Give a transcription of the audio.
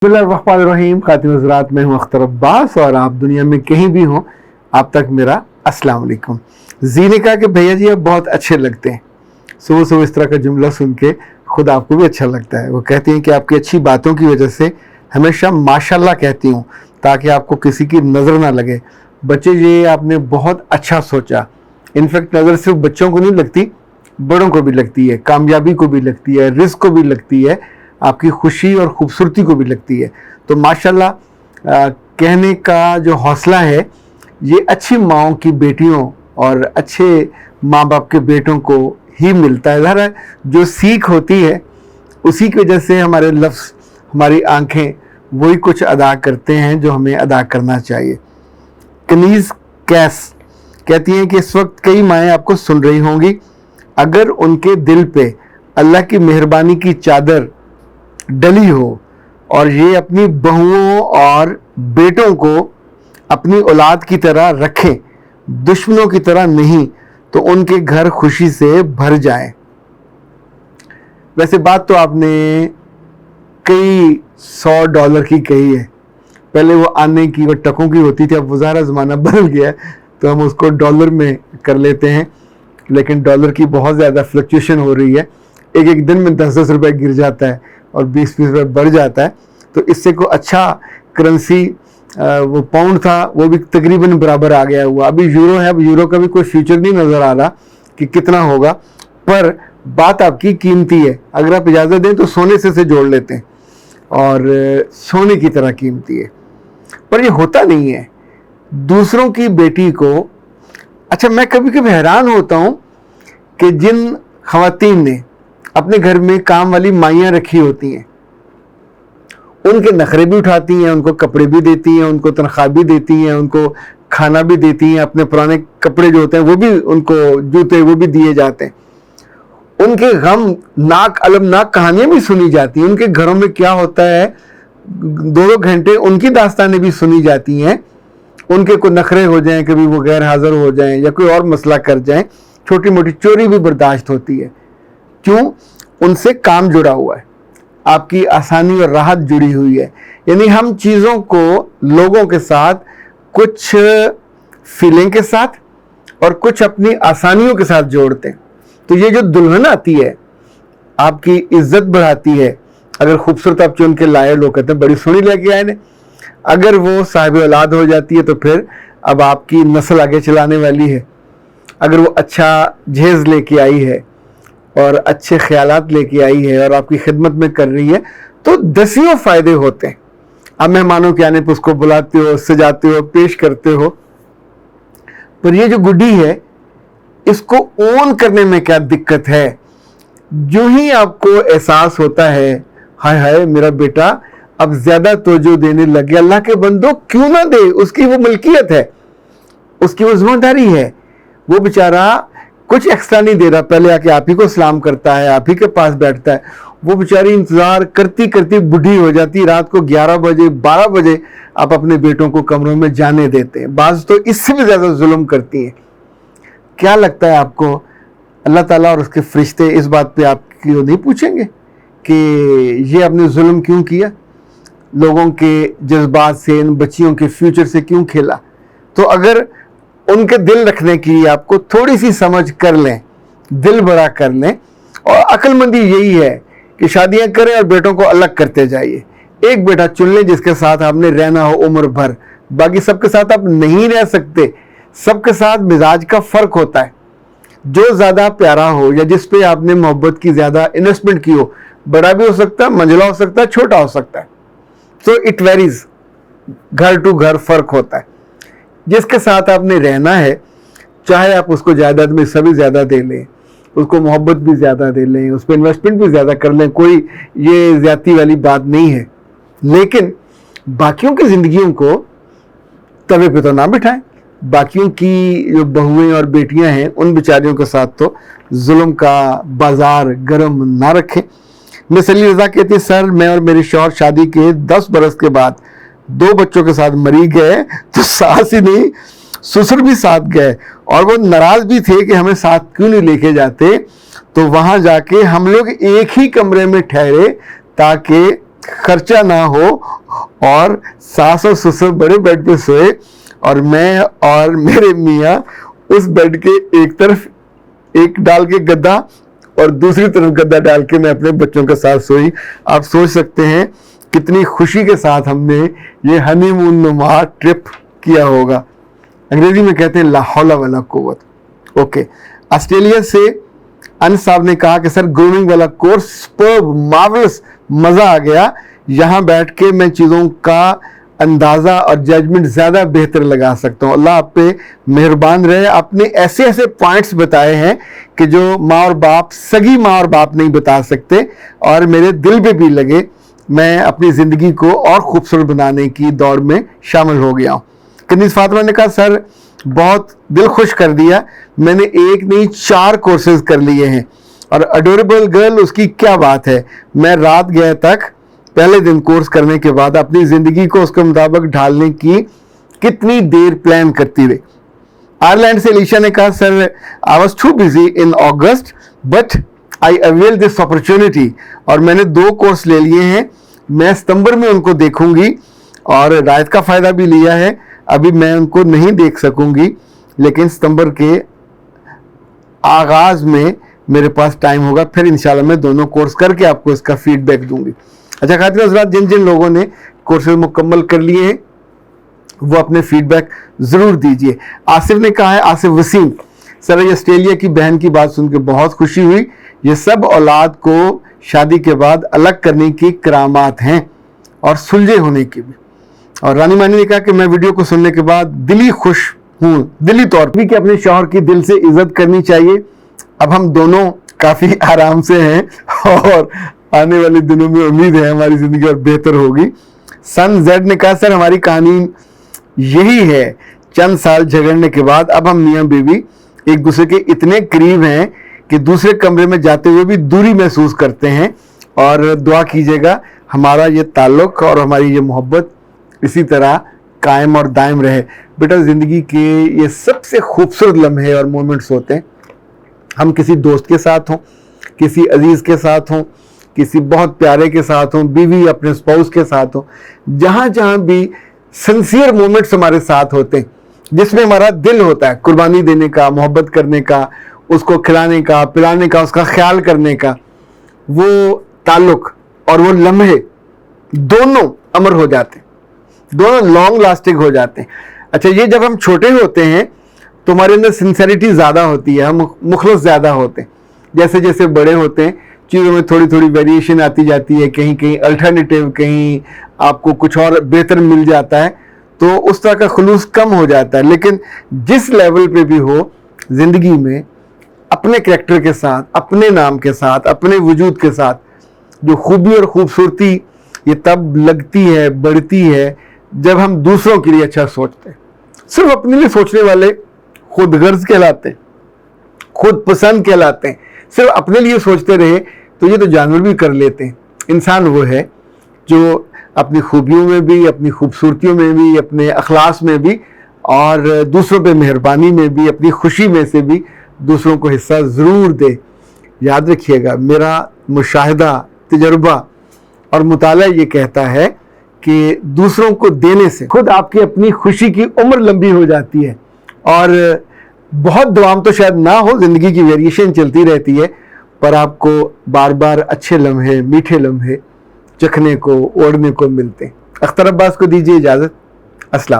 बिस्मिल्लाहिर्रहमानिर्रहीम। खातिन हज़रात, मैं हूँ अख्तर अब्बास और आप दुनिया में कहीं भी हों, आप तक मेरा अस्सलाम वालेकुम। जी ने कहा कि भैया जी आप बहुत अच्छे लगते हैं। सुबह सुबह इस तरह का जुमला सुन के खुद आपको भी अच्छा लगता है। वो कहती हैं कि आपकी अच्छी बातों की वजह से हमेशा माशाल्लाह कहती हूँ ताकि आपको किसी की नज़र ना लगे। बच्चे, ये आपने बहुत अच्छा सोचा। इनफैक्ट नज़र सिर्फ बच्चों को नहीं लगती, बड़ों को भी लगती है, कामयाबी को भी लगती है, रिस्क को भी लगती है, आपकी खुशी और खूबसूरती को भी लगती है। तो माशाल्लाह कहने का जो हौसला है ये अच्छी माँओं की बेटियों और अच्छे माँ बाप के बेटों को ही मिलता है। ज़रा जो सीख होती है उसी की वजह से हमारे लफ्ज़, हमारी आंखें वही कुछ अदा करते हैं जो हमें अदा करना चाहिए। कनीज़ कैस कहती हैं कि इस वक्त कई माएँ आपको सुन रही होंगी। अगर उनके दिल पे अल्लाह की मेहरबानी की चादर डली हो और ये अपनी बहुओं और बेटों को अपनी औलाद की तरह रखें, दुश्मनों की तरह नहीं, तो उनके घर खुशी से भर जाए। वैसे बात तो आपने कई $100 की कही है। पहले वो आने की वो टकों की होती थी, अब वो ज़ारा ज़माना बदल गया है तो हम उसको डॉलर में कर लेते हैं। लेकिन डॉलर की बहुत ज़्यादा फ्लक्चुएशन हो रही है, एक एक दिन में 10-10 रुपये गिर जाता है और 20-20 रुपये बढ़ जाता है। तो इससे को अच्छा करेंसी वो पाउंड था वो भी तकरीबन बराबर आ गया हुआ। अभी यूरो है, अब यूरो का भी कोई फ्यूचर नहीं नज़र आ रहा कि कितना होगा, पर बात आपकी कीमती है। अगर आप इजाज़त दें तो सोने से जोड़ लेते हैं और सोने की तरह कीमती है, पर ये होता नहीं है। दूसरों की बेटी को, अच्छा मैं कभी कभी हैरान होता हूँ कि जिन ख़वातीन ने अपने घर में काम वाली माइयाँ रखी होती हैं, उनके नखरे भी उठाती हैं, उनको कपड़े भी देती हैं, उनको तनख्वाह भी देती हैं, उनको खाना भी देती हैं, अपने पुराने कपड़े जो होते हैं वो भी, उनको जूते वो भी दिए जाते हैं। उनके गम नाक अलमनाक कहानियाँ भी सुनी जाती हैं। उनके घरों में क्या होता है 2-2 घंटे उनकी दास्तानें भी सुनी जाती हैं। उनके कोई नखरे हो जाएं, कभी वो गैर हाज़िर हो जाएं या कोई और मसला कर जाएं, छोटी मोटी चोरी भी बर्दाश्त होती है। क्यों? उनसे काम जुड़ा हुआ है, आपकी आसानी और राहत जुड़ी हुई है। यानी हम चीज़ों को लोगों के साथ, कुछ फीलिंग के साथ और कुछ अपनी आसानियों के साथ जोड़ते हैं। तो ये जो दुल्हन आती है आपकी इज्जत बढ़ाती है। अगर खूबसूरत आप चुन के लाए, लोग कहते हैं बड़ी सोहनी लेके आए ने। अगर वो साहिब औलाद हो जाती है तो फिर अब आपकी नस्ल आगे चलाने वाली है। अगर वो अच्छा जहेज़ लेके आई है और अच्छे ख्यालात लेके आई है और आपकी खिदमत में कर रही है तो दसियों फ़ायदे होते हैं। आप मेहमानों के आने पर उसको बुलाते हो, सजाते हो, पेश करते हो। पर ये जो गुड्डी है इसको ओन करने में क्या दिक्कत है? जो ही आपको एहसास होता है हाय हाय मेरा बेटा अब ज़्यादा तवज्जो देने लग गया, अल्लाह के बंदो क्यों ना दे, उसकी वो मलकियत है, उसकी वो जिम्मेदारी है। वो बेचारा कुछ एक्स्ट्रा नहीं दे रहा, पहले आके आप ही को सलाम करता है, आप ही के पास बैठता है। वो बेचारी इंतज़ार करती करती बूढ़ी हो जाती, रात को 11 बजे 12 बजे आप अपने बेटों को कमरों में जाने देते हैं। बाज़ तो इससे भी ज़्यादा जुल्म करती हैं। क्या लगता है आपको अल्लाह ताला और उसके फरिश्ते इस बात पे आपकी नहीं पूछेंगे कि ये आपने जुल्म क्यों किया, लोगों के जज्बात से, इन बच्चियों के फ्यूचर से क्यों खेला? तो अगर उनके दिल रखने की आपको थोड़ी सी समझ कर लें, दिल बड़ा कर लें, और अक्लमंदी यही है कि शादियां करें और बेटों को अलग करते जाइए। एक बेटा चुन लें जिसके साथ आपने रहना हो उम्र भर। बाकी सबके साथ आप नहीं रह सकते, सबके साथ मिजाज का फ़र्क होता है। जो ज़्यादा प्यारा हो या जिस पे आपने मोहब्बत की ज़्यादा इन्वेस्टमेंट की हो, बड़ा भी हो सकता है, मंझला हो सकता है, छोटा हो सकता है। सो इट वेरीज, घर टू घर फ़र्क होता है। जिसके साथ आपने रहना है, चाहे आप उसको जायदाद में सभी ज़्यादा दे लें, उसको मोहब्बत भी ज़्यादा दे लें, उस पर इन्वेस्टमेंट भी ज़्यादा कर लें, कोई ये ज़्यादती वाली बात नहीं है। लेकिन बाकियों की ज़िंदगियों को तवे पे तो ना बिठाएं। बाकियों की जो बहुएं और बेटियां हैं उन बेचारियों के साथ तो जुल्म का बाजार गर्म ना रखें। मिस अली रज़ा कहती है, सर मैं और मेरी शौहर शादी के 10 बरस के बाद 2 बच्चों के साथ मरी गए तो सास ही नहीं ससुर भी साथ गए और वो नाराज़ भी थे कि हमें साथ क्यों नहीं लेके जाते। तो वहाँ जाके हम लोग एक ही कमरे में ठहरे ताकि خرچہ نہ ہو اور ساس اور سسر بڑے بیڈ پہ سوئے اور میں اور میرے میاں اس بیڈ کے ایک طرف ایک ڈال کے گدا اور دوسری طرف گدا ڈال کے میں اپنے بچوں کے ساتھ سوئی. آپ سوچ سکتے ہیں کتنی خوشی کے ساتھ ہم نے یہ ہنی مون نما ٹرپ کیا ہوگا. انگریزی میں کہتے ہیں لا حول ولا قوت. اوکے, آسٹریلیا سے انس صاحب نے کہا کہ سر گرومنگ والا کورس سپرب, مارولس, مزہ آ گیا. یہاں بیٹھ کے میں چیزوں کا اندازہ اور ججمنٹ زیادہ بہتر لگا سکتا ہوں. اللہ آپ پہ مہربان رہے. آپ نے ایسے ایسے پوائنٹس بتائے ہیں کہ جو ماں اور باپ, سگی ماں اور باپ نہیں بتا سکتے, اور میرے دل پہ بھی لگے. میں اپنی زندگی کو اور خوبصورت بنانے کی دوڑ میں شامل ہو گیا ہوں. کنیز فاطمہ نے کہا سر بہت دل خوش کر دیا, میں نے 1 نہیں 4 کورسز کر لیے ہیں, اور اڈوریبل گرل اس کی کیا بات ہے. میں رات گئے تک پہلے دن کورس کرنے کے بعد اپنی زندگی کو اس کے مطابق ڈھالنے کی کتنی دیر پلان کرتی رہی. آئرلینڈ سے علیشا نے کہا sir I was too busy in August but I avail this opportunity, اور میں نے 2 کورس لے لیے ہیں. میں ستمبر میں ان کو دیکھوں گی اور رعایت کا فائدہ بھی لیا ہے. ابھی میں ان کو نہیں دیکھ سکوں گی, لیکن ستمبر کے آغاز میں میرے پاس ٹائم ہوگا, پھر انشاءاللہ میں دونوں کورس کر کے آپ کو اس کا فیڈ بیک دوں گی. اچھا خواتین حضرات, جن جن لوگوں نے کورسز مکمل کر لیے ہیں وہ اپنے فیڈ بیک ضرور دیجئے. آصف نے کہا ہے, آصف وسیم, سر یہ آسٹریلیا کی بہن کی بات سن کے بہت خوشی ہوئی. یہ سب اولاد کو شادی کے بعد الگ کرنے کی کرامات ہیں اور سلجھے ہونے کی بھی. اور رانی مانی نے کہا کہ میں ویڈیو کو سننے کے بعد دلی خوش ہوں, دلی طور پر کہ اپنے شوہر کی دل سے عزت کرنی چاہیے. اب ہم دونوں کافی آرام سے ہیں اور آنے والے دنوں میں امید ہے ہماری زندگی اور بہتر ہوگی. سن زیڈ نے کہا سر ہماری کہانی یہی ہے, چند سال جھگڑنے کے بعد اب ہم میاں بیوی ایک دوسرے کے اتنے قریب ہیں کہ دوسرے کمرے میں جاتے ہوئے بھی دوری محسوس کرتے ہیں. اور دعا کیجیے گا ہمارا یہ تعلق اور ہماری یہ محبت اسی طرح قائم اور دائم رہے. بیٹا زندگی کے یہ سب سے خوبصورت لمحے اور مومنٹس ہوتے ہیں. ہم کسی دوست کے ساتھ ہوں, کسی عزیز کے ساتھ ہوں, کسی بہت پیارے کے ساتھ ہوں, بیوی اپنے اسپاؤس کے ساتھ ہوں, جہاں جہاں بھی سنسیئر مومنٹس ہمارے ساتھ ہوتے ہیں جس میں ہمارا دل ہوتا ہے قربانی دینے کا, محبت کرنے کا, اس کو کھلانے کا, پلانے کا, اس کا خیال کرنے کا, وہ تعلق اور وہ لمحے دونوں امر ہو جاتے ہیں, دونوں لانگ لاسٹنگ ہو جاتے ہیں. اچھا یہ جب ہم چھوٹے ہوتے ہیں تو ہمارے اندر سنسیریٹی زیادہ ہوتی ہے, ہم مخلص زیادہ ہوتے ہیں. جیسے جیسے بڑے ہوتے ہیں چیزوں میں تھوڑی تھوڑی ویریشن آتی جاتی ہے, کہیں کہیں الٹرنیٹیو, کہیں آپ کو کچھ اور بہتر مل جاتا ہے, تو اس طرح کا خلوص کم ہو جاتا ہے. لیکن جس لیول پہ بھی ہو زندگی میں اپنے کریکٹر کے ساتھ, اپنے نام کے ساتھ, اپنے وجود کے ساتھ جو خوبی اور خوبصورتی یہ تب لگتی ہے, بڑھتی ہے جب ہم دوسروں کے لیے اچھا سوچتے ہیں. صرف اپنے لیے سوچنے والے خود غرض کہلاتے ہیں, خود پسند کہلاتے ہیں. صرف اپنے لیے سوچتے رہے تو یہ تو جانور بھی کر لیتے ہیں. انسان وہ ہے جو اپنی خوبیوں میں بھی, اپنی خوبصورتیوں میں بھی, اپنے اخلاص میں بھی, اور دوسروں پہ مہربانی میں بھی, اپنی خوشی میں سے بھی دوسروں کو حصہ ضرور دے. یاد رکھیے گا میرا مشاہدہ, تجربہ اور مطالعہ یہ کہتا ہے کہ دوسروں کو دینے سے خود آپ کی اپنی خوشی کی عمر لمبی ہو جاتی ہے. اور بہت دوام تو شاید نہ ہو, زندگی کی ویریشن چلتی رہتی ہے, پر آپ کو بار بار اچھے لمحے, میٹھے لمحے چکھنے کو, اوڑھنے کو ملتے ہیں. اختر عباس کو دیجیے اجازت. السلام.